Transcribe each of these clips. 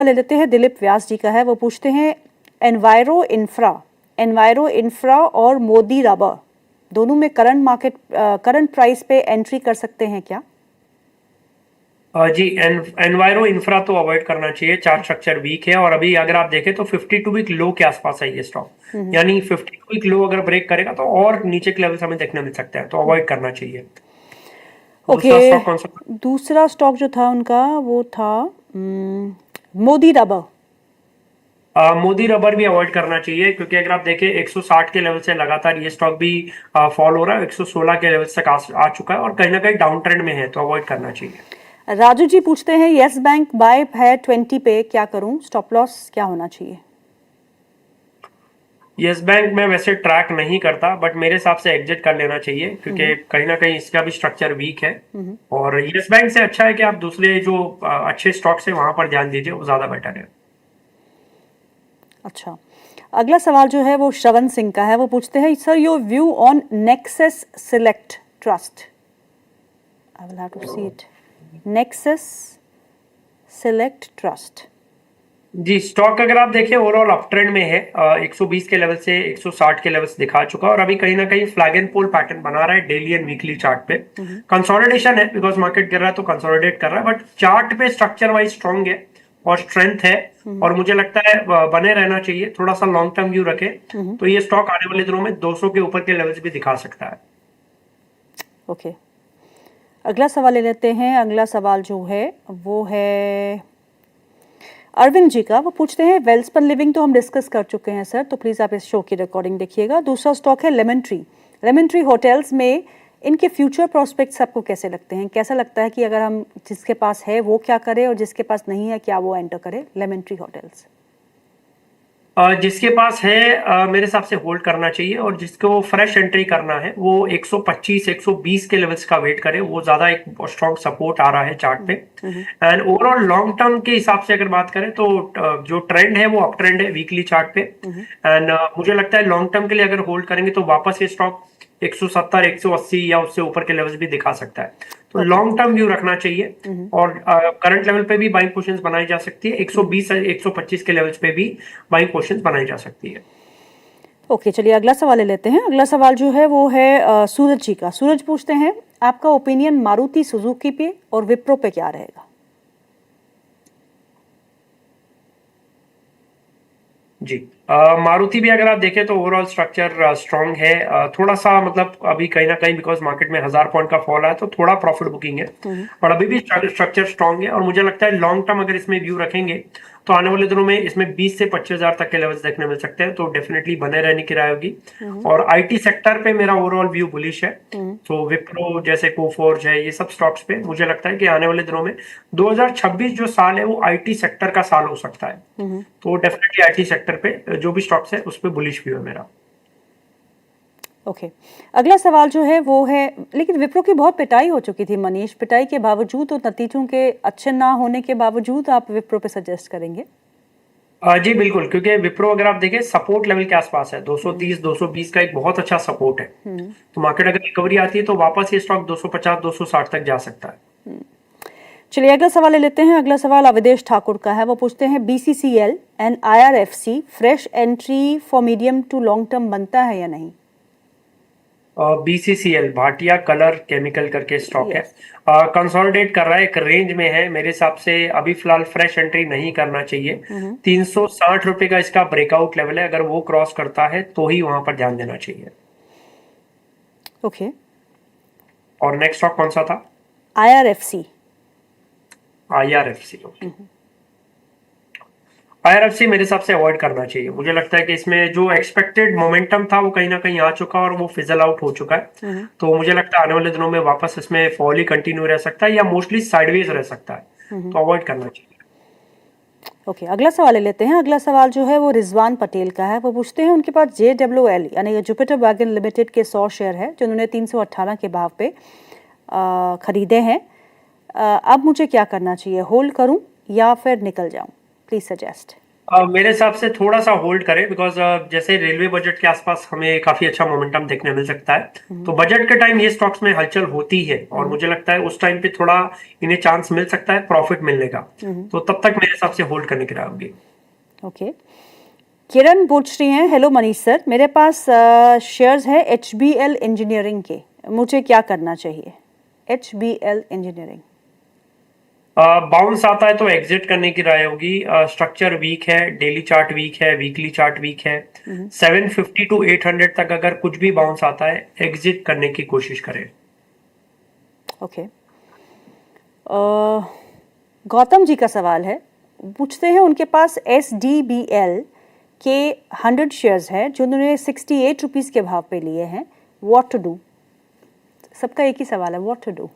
ले लेते हैं, दिलीप व्यास जी का है। वो पूछते हैं एनवायरो इंफ्रा और मोदी रबर दोनों में करंट प्राइस पे एंट्री कर सकते हैं क्या? जी, एनवायरो इंफ्रा तो अवॉइड करना चाहिए। चार्ट स्ट्रक्चर वीक है और अभी अगर आप देखें तो 52 वीक लो के आसपास है ये स्टॉक, यानी 52 वीक लो अगर ब्रेक करेगा तो और नीचे के लेवल्स हमें देखने मिल सकते हैं, तो अवॉइड करना चाहिए। ओके, दूसरा स्टॉक कौन सा था? दूसरा स्टॉक जो था उनका वो था मोदी रबर। मोदी रबर भी अवॉइड करना चाहिए, क्योंकि अगर आप देखें 160 के लेवल से लगातार ये स्टॉक भी फॉल हो रहा है, 116 के लेवल तक आ चुका है और कहीं ना कहीं डाउन ट्रेंड में है, तो अवॉइड करना चाहिए। राजू जी पूछते हैं यस बैंक बाय है 20 पे, क्या करूं, स्टॉप लॉस क्या होना चाहिए? यस बैंक में वैसे ट्रैक नहीं करता, बट मेरे हिसाब से एग्जिट कर लेना चाहिए, क्योंकि कहीं ना कहीं इसका भी स्ट्रक्चर वीक है। और यस बैंक से अच्छा है कि आप दूसरे जो अच्छे स्टॉक्स है वहां पर ध्यान दीजिए, वो ज्यादा बेटर है। अच्छा, अगला सवाल जो है वो श्रवण सिंह का है। वो पूछते हैं sir your view on Nexus Select Trust. I will have to see it. Nexus Select Trust. जी, स्टॉक अगर आप देखें ओवरऑल अप ट्रेंड में है। 120 के लेवल से 160 के लेवल्स दिखा चुका और अभी कहीं ना कहीं फ्लैग एंड पोल पैटर्न बना रहा है डेली एंड वीकली चार्ट पे। कंसोलिडेशन है, बिकॉज मार्केट गिर रहा है तो कंसोलिडेट कर रहा है, बट चार्ट पे स्ट्रक्चर वाइज स्ट्रॉन्ग है और स्ट्रेंथ है। और मुझे लगता है बने रहना चाहिए, थोड़ा सा लॉन्ग टर्म व्यू रखे तो ये स्टॉक आने वाले दिनों में 200 के ऊपर के लेवल्स भी दिखा सकता है। ओके, अगला सवाल ले लेते हैं। अगला सवाल जो है वो है अरविंद जी का। वो पूछते हैं वेल्सपन लिविंग तो हम डिस्कस कर चुके हैं सर, तो प्लीज़ आप इस शो की रिकॉर्डिंग देखिएगा। दूसरा स्टॉक है लेमन ट्री होटल्स में इनके फ्यूचर प्रोस्पेक्ट्स आपको कैसे लगते हैं? कैसा लगता है कि अगर हम जिसके पास है वो क्या करे और जिसके पास नहीं है क्या वो एंटर करे लेमन ट्री होटल्स? जिसके पास है मेरे हिसाब से होल्ड करना चाहिए, और जिसको फ्रेश एंट्री करना है वो 125 120 के लेवल्स का वेट करे, वो ज्यादा एक स्ट्रॉन्ग सपोर्ट आ रहा है चार्ट पे। एंड ओवरऑल लॉन्ग टर्म के हिसाब से अगर बात करें तो जो ट्रेंड है वो अप ट्रेंड है वीकली चार्ट पे। एंड मुझे लगता है लॉन्ग टर्म के लिए अगर होल्ड करेंगे तो वापस ये स्टॉक 170 180 या उससे ऊपर के लेवल्स भी दिखा सकता है, तो लॉन्ग टर्म व्यू रखना चाहिए। और करंट लेवल पे भी बाइंग पोजीशंस बनाई जा सकती है, 120 125 के लेवल्स पे भी बाइंग पोजीशंस बनाई जा सकती है। ओके, चलिए अगला सवाल ले लेते हैं। अगला सवाल जो है वो है सूरज जी का। सूरज पूछते हैं आपका ओपिनियन मारुति सुजुकी पे और विप्रो पे क्या रहेगा? जी, मारुति भी अगर आप देखें तो ओवरऑल स्ट्रक्चर स्ट्रांग है। थोड़ा सा मतलब अभी कहीं ना कहीं बिकॉज मार्केट में 1000 पॉइंट का फॉल है तो थोड़ा प्रॉफिट बुकिंग है, पर अभी भी स्ट्रक्चर स्ट्रांग है। और मुझे लगता है लॉन्ग टर्म अगर इसमें व्यू रखेंगे तो आने वाले दिनों में इसमें 20 से 25,000 तक के लेवल्स देखने मिल सकते हैं, तो डेफिनेटली बने रहने की राय होगी। और आईटी सेक्टर पे मेरा ओवरऑल व्यू बुलिश है, तो विप्रो जैसे कोफोर्ज है, ये सब स्टॉक्स पे मुझे लगता है कि आने वाले दिनों में 2026 जो साल है वो आईटी सेक्टर का साल हो सकता है, तो डेफिनेटली आईटी सेक्टर पे जो भी स्टॉक्स है उस पे बुलिश व्यू है मेरा। ओके, अगला सवाल जो है वो है, लेकिन विप्रो की बहुत पिटाई हो चुकी थी मनीष, पिटाई के बावजूद और नतीजों के अच्छे ना होने के बावजूद आप विप्रो पे सजेस्ट करेंगे? जी बिल्कुल, क्योंकि विप्रो अगर आप देखें सपोर्ट लेवल के आसपास है, 230 220 का एक बहुत अच्छा सपोर्ट है। तो मार्केट अगर रिकवरी आती है तो वापस ये स्टॉक 250 260 तक जा सकता है। चलिए अगला सवाल ले लेते हैं। अगला सवाल अवधेश ठाकुर का है। वो पूछते हैं BCCL and IRFC fresh entry for medium to long term बनता है या नहीं? बीसीसीएल भाटिया कलर केमिकल करके स्टॉक है, कंसोलिडेट कर रहा है, एक रेंज में है। मेरे हिसाब से अभी फिलहाल फ्रेश एंट्री नहीं करना चाहिए। 360 रुपए का इसका ब्रेकआउट लेवल है, अगर वो क्रॉस करता है तो ही वहां पर ध्यान देना चाहिए। ओके, और नेक्स्ट स्टॉक कौन सा था? आईआरएफसी। आईआरएफसी। आईआरएफसी मेरे हिसाब से अवॉइड करना चाहिए। मुझे लगता है कि इसमें जो एक्सपेक्टेड मोमेंटम था वो कहीं ना कहीं आ चुका और वो फिजल आउट हो चुका है, तो मुझे लगता है आने वाले दिनों में वापस इसमें फॉल ही कंटिन्यू रह सकता है या मोस्टली साइडवेज रह सकता है, तो अवॉइड करना चाहिए। ओके, अगला सवाल ले लेते हैं। अगला सवाल जो है वो रिजवान पटेल का है। वो पूछते हैं उनके पास JWL यानी जुपिटर वैगन लिमिटेड के 100 शेयर है जो उन्होंने 318 के भाव पे खरीदे हैं। अब मुझे क्या करना चाहिए, होल्ड करूं या फिर निकल जाऊं? Please suggest. मेरे हिसाब से थोड़ा सा होल्ड करें बिकॉज जैसे रेलवे बजट के आसपास हमें काफी अच्छा मोमेंटम देखने मिल सकता है, तो बजट के टाइम ये स्टॉक्स में हलचल होती है और मुझे लगता है उस टाइम पे थोड़ा इन्हें चांस मिल सकता है प्रॉफिट मिलने का, तो तब तक मेरे हिसाब से होल्ड करने की राय होगी। ओके, किरण पूछ रही हैं, हेलो मनीष सर, मेरे पास शेयर्स है HBL इंजीनियरिंग के, मुझे क्या करना चाहिए? HBL इंजीनियरिंग बाउंस आता है तो एग्जिट करने की राय होगी। स्ट्रक्चर वीक है, डेली चार्ट वीक है, वीकली चार्ट वीक है। 750 टू 800 तक अगर कुछ भी बाउंस आता है एग्जिट करने की कोशिश करें। ओके। गौतम जी का सवाल है, पूछते हैं उनके पास SDBL के 100 शेयर्स है जो उन्होंने 68 रुपीज़ के भाव पे लिए हैं, व्हाट टू डू? सबका एक ही सवाल है, व्हाट टू डू?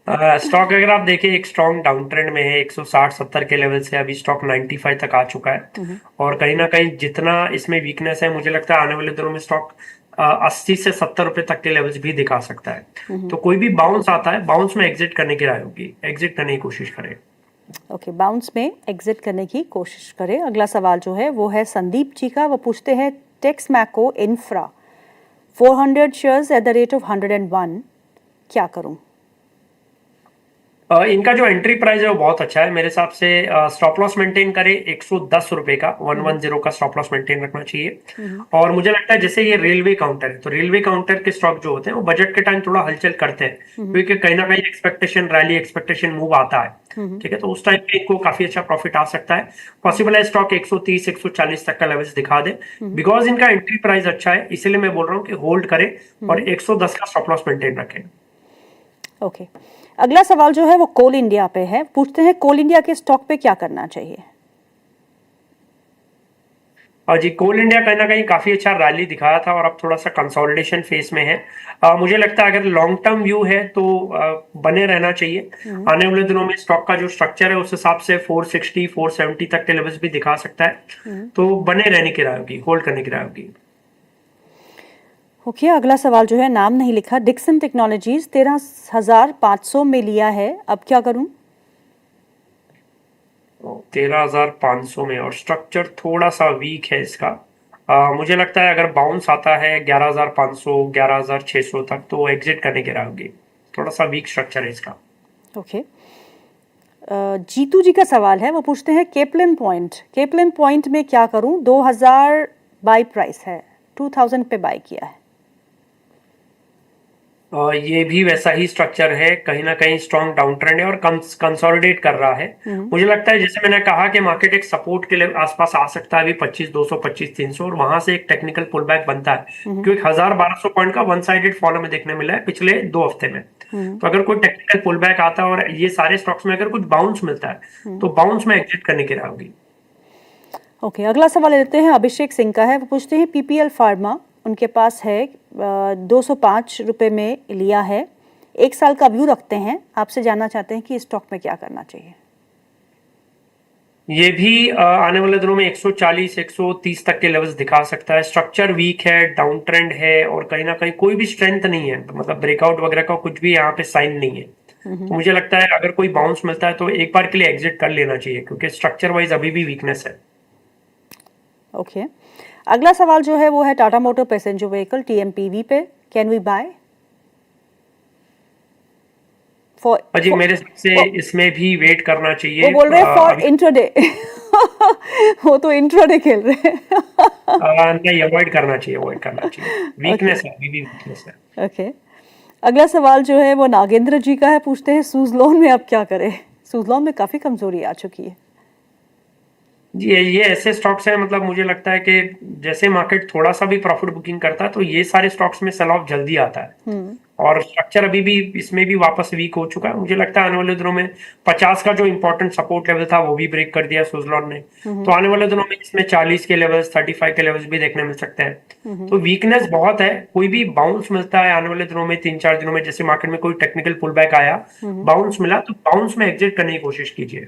स्टॉक अगर आप देखें एक स्ट्रॉन्ग डाउन ट्रेंड में है, 160-70 के लेवल से अभी स्टॉक 95 तक आ चुका है और कहीं ना कहीं जितना इसमें वीकनेस है मुझे लगता है आने वाले दिनों में स्टॉक 80 से 70 रुपए तक के लेवल्स भी दिखा सकता है। तो कोई भी बाउंस आता है, बाउंस में एग्जिट करने की राय होगी, एग्जिट करने की कोशिश करें। ओके, बाउंस में एग्जिट करने की कोशिश करें। अगला सवाल जो है वो है संदीप जी का, वो पूछते हैं Texmaco infra 400 shares at the rate of 101, क्या करूं? इनका जो एंट्री प्राइस है वो बहुत अच्छा है मेरे हिसाब से। स्टॉप लॉस मेंटेन करें 110 रुपए का, 110 का स्टॉप लॉस मेंटेन रखना चाहिए। और मुझे लगता है जैसे ये रेलवे काउंटर है, तो रेलवे काउंटर के स्टॉक जो होते हैं वो बजट के टाइम थोड़ा हलचल करते हैं क्योंकि कहीं ना कहीं एक्सपेक्टेशन रैली, एक्सपेक्टेशन मूव आता है, ठीक है, तो उस टाइम पे इनको काफी अच्छा प्रॉफिट आ सकता है। पॉसिबल है स्टॉक 130 140 तक का लेवल्स दिखा दे, बिकॉज इनका एंट्री प्राइस अच्छा है, इसीलिए मैं बोल रहा हूँ कि होल्ड करें और 110 का स्टॉप लॉस मेंटेन रखें। ओके, अगला सवाल जो है वो कोल इंडिया पे है, पूछते हैं कोल इंडिया के स्टॉक पे क्या करना चाहिए? और जी कोल इंडिया कहीं ना कहीं काफी अच्छा रैली दिखाया था और अब थोड़ा सा कंसोलिडेशन फेज में है। मुझे लगता है अगर लॉन्ग टर्म व्यू है तो बने रहना चाहिए। आने वाले दिनों में स्टॉक का जो स्ट्रक्चर है उस हिसाब से 460 470 तक के लेवल्स भी दिखा सकता है, तो बने रहने की राय होगी, होल्ड करने की राय होगी। ओके, अगला सवाल जो है नाम नहीं लिखा, डिक्सन टेक्नोलॉजीज 13,500 में लिया है, अब क्या करूं? 13,500 में और स्ट्रक्चर थोड़ा सा वीक है इसका। मुझे लगता है अगर बाउंस आता है 11,500 11,600 तक तो एग्जिट करने की राय होगी, थोड़ा सा वीक स्ट्रक्चर है इसका। ओके, जीतू जी का सवाल है, वो पूछते हैं केपलिन पॉइंट में क्या करूं? 2000 बाई प्राइस है, 2000 पे बाय किया है। ये भी वैसा ही स्ट्रक्चर है, कहीं ना कहीं स्ट्रॉन्ग डाउन ट्रेंड है और कंसोलिडेट कर रहा है। मुझे लगता है जैसे मैंने कहा कि मार्केट एक सपोर्ट के लिए आसपास आ सकता है अभी 25,200 25,300 और वहां से एक टेक्निकल पुल बैक बनता है क्योंकि 1,000-1,200 पॉइंट का वन साइडेड फॉल हमें देखने मिला है पिछले 2 हफ्ते में। तो अगर कोई टेक्निकल पुल बैक आता है और ये सारे स्टॉक्स में अगर कुछ बाउंस मिलता है तो बाउंस में एग्जिट करने की राय होगी। ओके, अगला सवाल लेते हैं, अभिषेक सिंह का है, वो पूछते हैं PPL फार्मा उनके पास है 205 रुपये में लिया है, 1 साल का व्यू रखते हैं, आपसे जानना चाहते हैं कि इस स्टॉक में क्या करना चाहिए? ये भी आने वाले दिनों में 140 130 तक के लेवल्स दिखा सकता है। स्ट्रक्चर वीक है, डाउन ट्रेंड है और कहीं ना कहीं कोई भी स्ट्रेंथ नहीं है, तो मतलब ब्रेकआउट वगैरह का कुछ भी यहाँ पे साइन नहीं है। तो मुझे लगता है अगर कोई बाउंस मिलता है तो एक बार के लिए एग्जिट कर लेना चाहिए क्योंकि स्ट्रक्चर वाइज अभी भी वीकनेस है। ओके, अगला सवाल जो है वो है Tata motor passenger vehicle TMPV पे, कैन वी बाय? जी मेरे हिसाब से इसमें भी वेट करना चाहिए। वो बोल रहे हैं फॉर इंट्राडे वो तो इंट्राडे खेल रहे हैं नहीं, अवॉइड करना चाहिए, अवॉइड करना चाहिए, वीकनेस है, अभी भी वीकनेस है। ओके, अगला सवाल जो है वो नागेंद्र जी का है, पूछते हैं सूजलॉन में अब क्या करें? सूजलॉन में काफी कमजोरी आ चुकी है। जी ये ऐसे स्टॉक्स हैं, मतलब मुझे लगता है कि जैसे मार्केट थोड़ा सा भी प्रॉफिट बुकिंग करता है तो ये सारे स्टॉक्स में सेल ऑफ जल्दी आता है और स्ट्रक्चर अभी भी इसमें भी वापस वीक हो चुका है। मुझे लगता है आने वाले दिनों में 50 का जो इंपॉर्टेंट सपोर्ट लेवल था वो भी ब्रेक कर दिया सुजलॉन ने, तो आने वाले दिनों में इसमें 40 के लेवल्स 35 के लेवल्स भी देखने मिल सकते हैं। तो वीकनेस बहुत है, कोई भी बाउंस मिलता है आने वाले दिनों में 3-4 दिनों में, जैसे मार्केट में कोई टेक्निकल पुल बैक आया, बाउंस मिला तो बाउंस में एग्जिट करने की कोशिश कीजिए।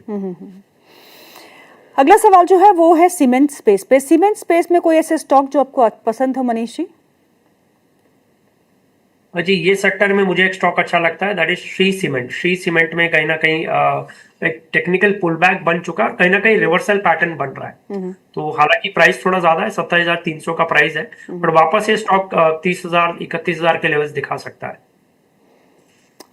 अगला सवाल जो है वो है सीमेंट स्पेस पे, सीमेंट स्पेस में कोई ऐसे स्टॉक जो आपको पसंद हो मनीष जी? जी ये सेक्टर में मुझे एक स्टॉक अच्छा लगता है, that is Shri cement. Shri cement में कहीं ना कहीं एक टेक्निकल पुल बैक बन चुका है, कहीं ना कहीं रिवर्सल पैटर्न बन रहा है। तो हालांकि प्राइस थोड़ा ज्यादा है, 27,300 का प्राइस है, पर वापस ये स्टॉक 30,000 31,000 के लेवल्स दिखा सकता है।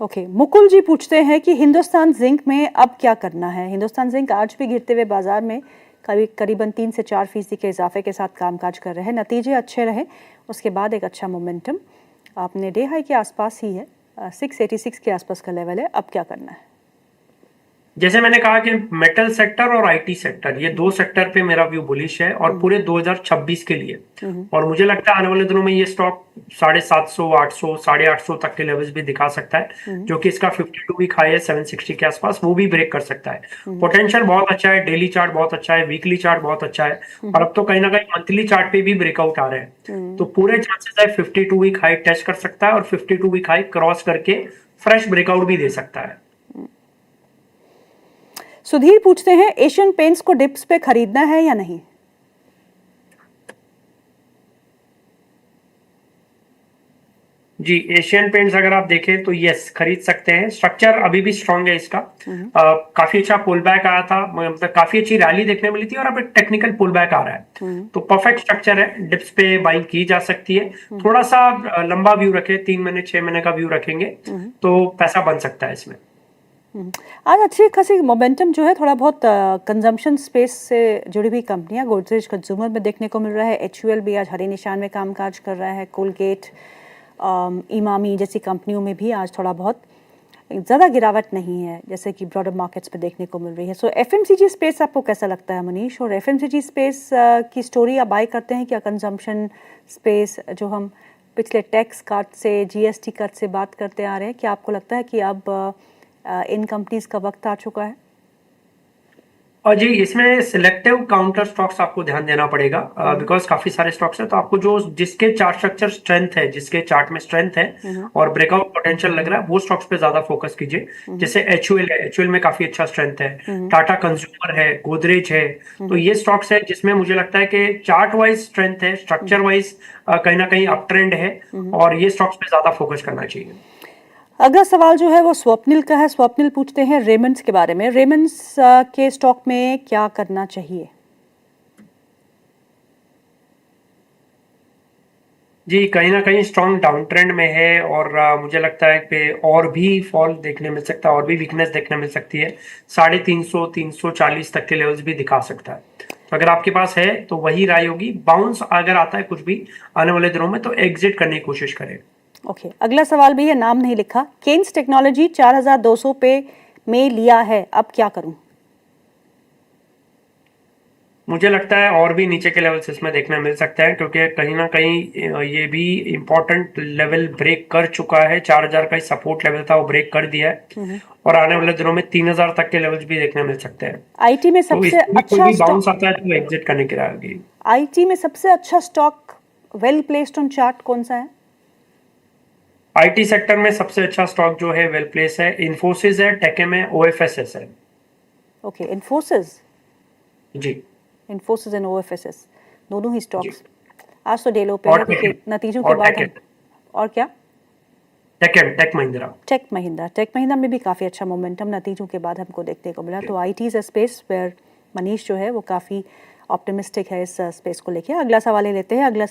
ओके, मुकुल जी पूछते हैं कि हिंदुस्तान जिंक में अब क्या करना है। हिंदुस्तान जिंक आज भी गिरते हुए बाजार में करीबन 3 से 4% के इजाफे के साथ कामकाज कर रहे हैं, नतीजे अच्छे रहे, उसके बाद एक अच्छा मोमेंटम, आपने डे हाई के आसपास ही है, 686 के आसपास का लेवल है, अब क्या करना है? जैसे मैंने कहा कि मेटल सेक्टर और आईटी सेक्टर, ये दो सेक्टर पे मेरा व्यू बुलिश है और पूरे 2026 के लिए। और मुझे लगता है आने वाले दिनों में ये स्टॉक 750, 800, 850 तक के लेवल्स भी दिखा सकता है, जो कि इसका 52 वीक हाई है 760 के आसपास, वो भी ब्रेक कर सकता है। पोटेंशियल बहुत अच्छा है, डेली चार्ट बहुत अच्छा है, वीकली चार्ट बहुत अच्छा है, और अब तो कहीं ना कहीं मंथली चार्ट पे भी ब्रेकआउट आ रहे हैं। तो पूरे चांसेस है 52 वीक हाई टच कर सकता है और 52 वीक हाई क्रॉस करके फ्रेश ब्रेकआउट भी दे सकता है। सुधीर पूछते हैं एशियन पेंट्स को डिप्स पे खरीदना है या नहीं? जी एशियन पेंट्स अगर आप देखें तो यस खरीद सकते हैं, स्ट्रक्चर अभी भी स्ट्रांग है इसका। काफी अच्छा पुल बैक आया था, मतलब काफी अच्छी रैली देखने मिली थी, और अब एक टेक्निकल पुल बैक आ रहा है, तो परफेक्ट स्ट्रक्चर है, डिप्स पे बाइंग की जा सकती है। थोड़ा सा लंबा व्यू रखे, 3 महीने 6 महीने का व्यू रखेंगे तो पैसा बन सकता है इसमें। आज अच्छी खासी मोमेंटम जो है थोड़ा बहुत कंजम्पशन स्पेस से जुड़ी हुई कंपनियां गोदरेज कंज्यूमर में देखने को मिल रहा है, एचयूएल भी आज हरे निशान में कामकाज कर रहा है, कोलगेट, इमामी जैसी कंपनियों में भी आज थोड़ा बहुत ज़्यादा गिरावट नहीं है जैसे कि ब्रॉडर मार्केट्स पे देखने को मिल रही है। सो एफएमसीजी स्पेस आपको कैसा लगता है मनीष? और एफएमसीजी स्पेस की स्टोरी आप बाय करते हैं क्या? कंजम्पशन स्पेस जो हम पिछले टैक्स कट से, जीएसटी कट से बात करते आ रहे हैं, क्या आपको लगता है कि अब इन कंपनीज का वक्त आ चुका है? और जी इसमें सिलेक्टिव काउंटर स्टॉक्स आपको ध्यान देना पड़ेगा, बिकॉज काफी सारे स्टॉक्स हैं, तो आपको जो जिसके चार्ट स्ट्रक्चर स्ट्रेंथ है, जिसके चार्ट में स्ट्रेंथ है और ब्रेकआउट पोटेंशियल लग रहा है, वो स्टॉक्स पे ज्यादा फोकस कीजिए। जैसे एचयूएल है, एचयूएल में काफी अच्छा स्ट्रेंथ है, टाटा कंज्यूमर है, गोदरेज है, तो ये स्टॉक्स है जिसमें मुझे लगता है कि चार्ट वाइज स्ट्रेंथ है, स्ट्रक्चर वाइज कहीं ना कहीं अप ट्रेंड है, और ये स्टॉक्स पे ज्यादा फोकस करना चाहिए। अगला सवाल जो है वो स्वप्निल का है। स्वप्निल पूछते हैं रेमंड्स के बारे में, रेमंड्स के स्टॉक में क्या करना चाहिए? जी कहीं ना कहीं स्ट्रॉन्ग डाउन ट्रेंड में है, और मुझे लगता है कि और भी फॉल देखने मिल सकता है, और भी वीकनेस देखने मिल सकती है, 350 340 तक के लेवल्स भी दिखा सकता है। तो अगर आपके पास है तो वही राय होगी, बाउंस अगर आता है कुछ भी आने वाले दिनों में तो एग्जिट करने की कोशिश करें। ओके, अगला सवाल भी है, नाम नहीं लिखा। केन्स टेक्नोलॉजी 4200 पे में लिया है, अब क्या करूं? मुझे लगता है और भी नीचे के लेवल्स इसमें देखने मिल सकते हैं, क्योंकि कहीं ना कहीं ये भी इंपॉर्टेंट लेवल ब्रेक कर चुका है, 4,000 का ही सपोर्ट लेवल था, वो ब्रेक कर दिया है, और आने वाले दिनों में 3,000 तक के लेवल्स भी देखने मिल सकते हैं। आईटी में तो सबसे इसमें भी कोई अच्छा भी बाउंस स्टॉक, आता है तो एग्जिट करने की राय होगी। आईटी में सबसे अच्छा stock well placed on chart कौन सा है? आईटी सेक्टर में सबसे अच्छा स्टॉक जो है वेल प्लेस है, इन्फोसिस है, टेकेम है, ओएफएसएस है। ओके, इन्फोसिस, जी इन्फोसिस एंड ओएफएसएस दोनों ही जी। स्टॉक्स आज तो डेलो पे और है क्योंकि टेक नतीजों के और बाद टेक हम, और क्या? टेक महिंद्रा। टेक महिंद्रा में भी काफ़ी अच्छा मोमेंटम नतीजों के बाद हमको देखने को मिला। तो IT is a space where Manish जो है वो काफ़ी ऑप्टिमिस्टिक है इस स्पेस को लेके। अगला सवाल ले लेते हैं। अगला